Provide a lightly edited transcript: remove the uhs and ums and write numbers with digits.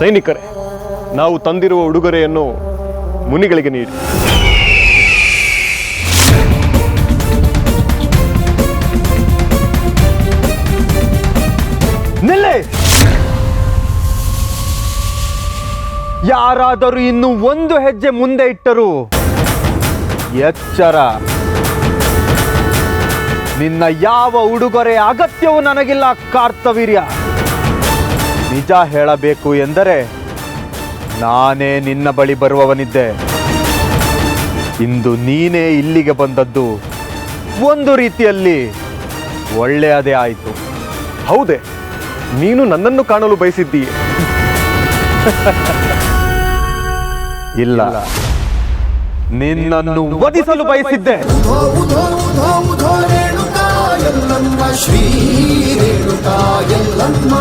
ಸೈನಿಕರೇ, ನಾವು ತಂದಿರುವ ಉಡುಗೊರೆಯನ್ನು ಮುನಿಗಳಿಗೆ ನೀಡಿ. ನಿಲ್ಲಿ! ಯಾರಾದರೂ ಇನ್ನು ಒಂದು ಹೆಜ್ಜೆ ಮುಂದೆ ಇಟ್ಟರು ಎಚ್ಚರ. ನಿನ್ನ ಯಾವ ಉಡುಗೊರೆ ಅಗತ್ಯವೂ ನನಗಿಲ್ಲ ಕಾರ್ತವೀರ್ಯ. ನಿಜ ಹೇಳಬೇಕು ಎಂದರೆ ನಾನೇ ನಿನ್ನ ಬಳಿ ಬರುವವನಿದ್ದೆ. ಇಂದು ನೀನೇ ಇಲ್ಲಿಗೆ ಬಂದದ್ದು ಒಂದು ರೀತಿಯಲ್ಲಿ ಒಳ್ಳೆಯದೇ ಆಯಿತು. ಹೌದೇ, ನೀನು ನನ್ನನ್ನು ಕಾಣಲು ಬಯಸಿದ್ದೀಯೆ? ಇಲ್ಲ, ನಿನ್ನನ್ನು ವಧಿಸಲು ಬಯಸಿದ್ದೆ. ಶ್ರೀ ರೇಣುಕಾ ಯಲ್ಲಮ್ಮ